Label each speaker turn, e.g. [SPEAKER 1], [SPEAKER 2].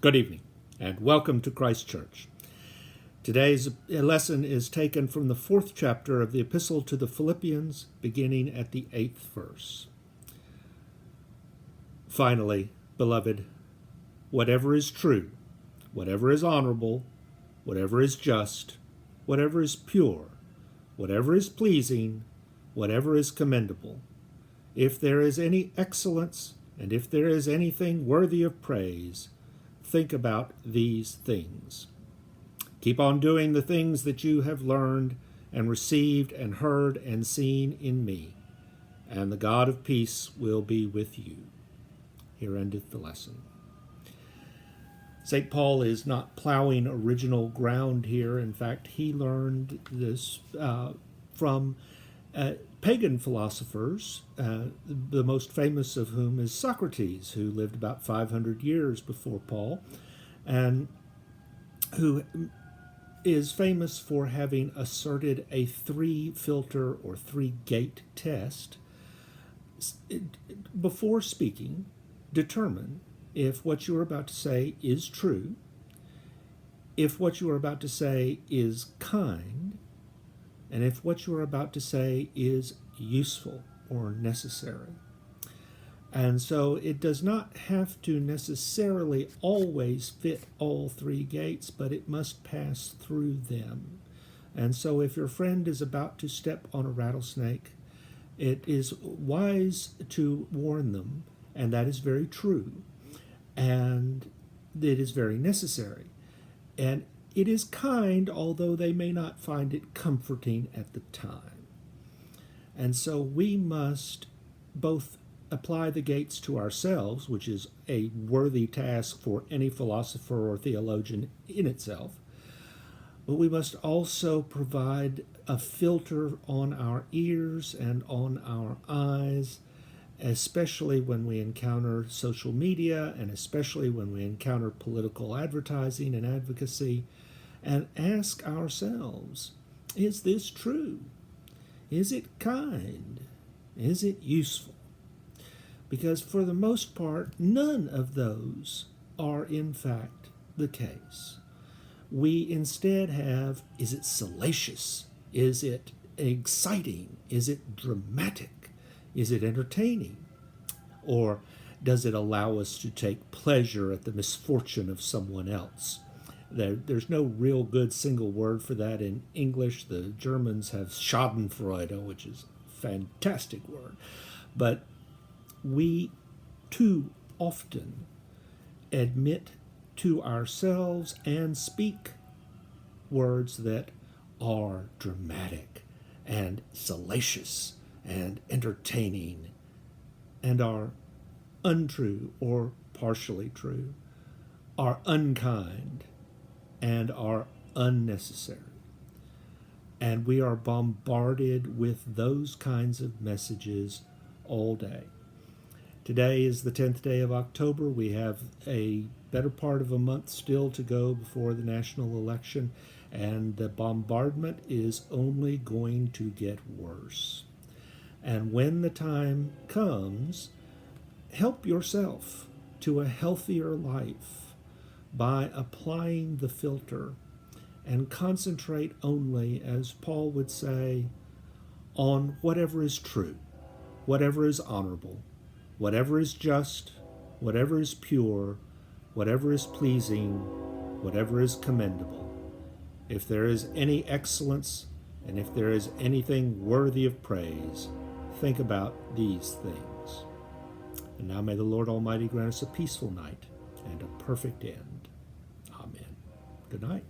[SPEAKER 1] Good evening, and welcome to Christ Church. Today's lesson is taken from the 4th chapter of the Epistle to the Philippians, beginning at the 8th verse. Finally, beloved, whatever is true, whatever is honorable, whatever is just, whatever is pure, whatever is pleasing, whatever is commendable, if there is any excellence, and if there is anything worthy of praise, think about these things. Keep on doing the things that you have learned and received and heard and seen in me, and the God of peace will be with you. Here endeth the lesson. St. Paul is not plowing original ground here. In fact, he learned this from pagan philosophers, the most famous of whom is Socrates, who lived about 500 years before Paul, and who is famous for having asserted a three-filter or three-gate test. Before speaking, determine if what you are about to say is true, if what you are about to say is kind, and if what you are about to say is useful or necessary. And so it does not have to necessarily always fit all three gates, but it must pass through them. And so if your friend is about to step on a rattlesnake, it is wise to warn them, and that is very true, and it is very necessary. And it is kind, although they may not find it comforting at the time. And so we must both apply the gates to ourselves, which is a worthy task for any philosopher or theologian in itself, but we must also provide a filter on our ears and on our eyes, especially when we encounter social media and especially when we encounter political advertising and advocacy, and ask ourselves, is this true? Is it kind? Is it useful? Because for the most part, none of those are in fact the case. We instead have, is it salacious? Is it exciting? Is it dramatic? Is it entertaining? Or does it allow us to take pleasure at the misfortune of someone else? There's no real good single word for that in English. The Germans have Schadenfreude, which is a fantastic word. But we too often admit to ourselves and speak words that are dramatic and salacious and entertaining and are untrue or partially true, are unkind, and are unnecessary. And we are bombarded with those kinds of messages all day. Today is the 10th day of October. We have a better part of a month still to go before the national election, and the bombardment is only going to get worse. And when the time comes, help yourself to a healthier life by applying the filter and concentrate only, as Paul would say, on whatever is true, whatever is honorable, whatever is just, whatever is pure, whatever is pleasing, whatever is commendable. If there is any excellence, and if there is anything worthy of praise, think about these things. And now may the Lord Almighty grant us a peaceful night and a perfect end. Amen. Good night.